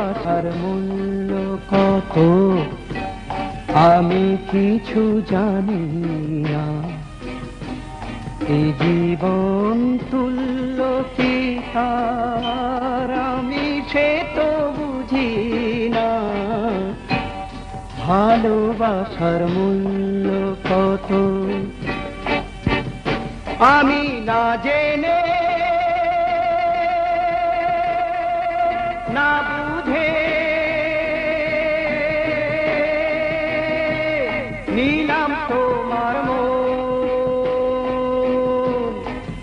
ভালোবাসার মূল্য কত আমি কিছু জানি না। এই জীবন তুল্য কি তার আমি সে তো বুঝি না। ভালোবাসার মূল্য কত আমি না জেনে না বুঝে নিলাম তোমার মন,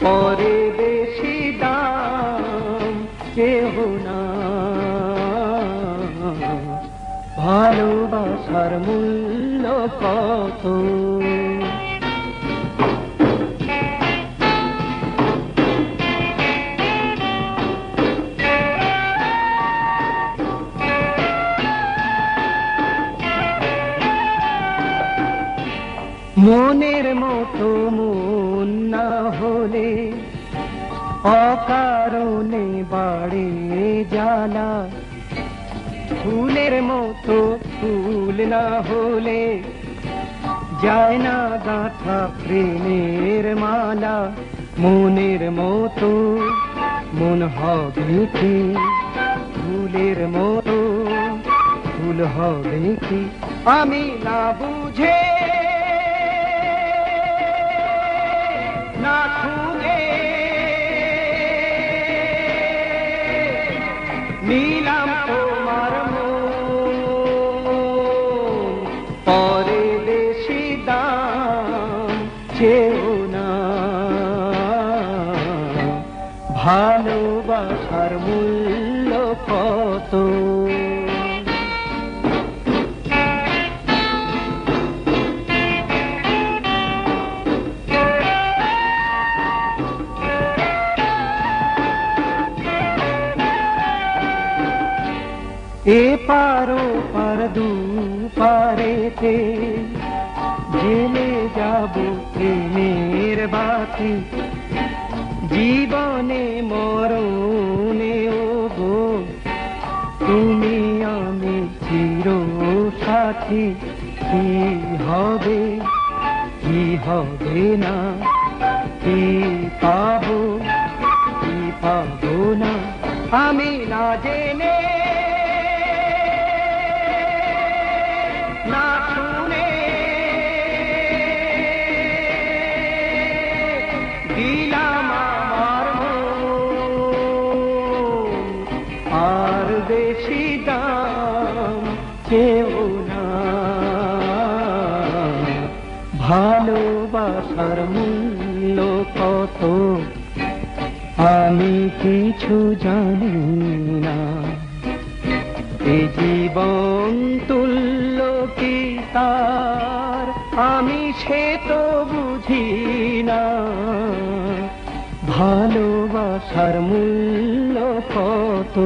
পরে বেশি দাম কেহ না। ভালোবাসার মূল্য কত মনের মতো মন না হলে অকারণে বাড়ে জ্বালা। ফুলের মতো ফুল না হলে যায় না গাঁথা প্রেমের মালা। মনের মতো মন হবে কি ফুলের মতো ফুল হবে কি আমি না বুঝে না খুঁজে নিলাম তোমার মন, পরে বেশি দাম চেও না। ভালোবাসার মূল্য কত এপারো পার দু পারেতে জেলে যাব প্রেমের বাতি। জীবনে মরণে ও গো তুমি আমি চির সাথী। কি হবে কি হবে না, কি পাবো কি পাবো না আমি না জেনে না শুনে দিলাম আমার মন, আর বেশি দাম কেউ না। ভালোবাসার মূল্য কত আমি কিছু জানি না। এই জীবন তুল্য কি তার আমি সে তো বুঝি না। ভালোবাসার মূল্য কত।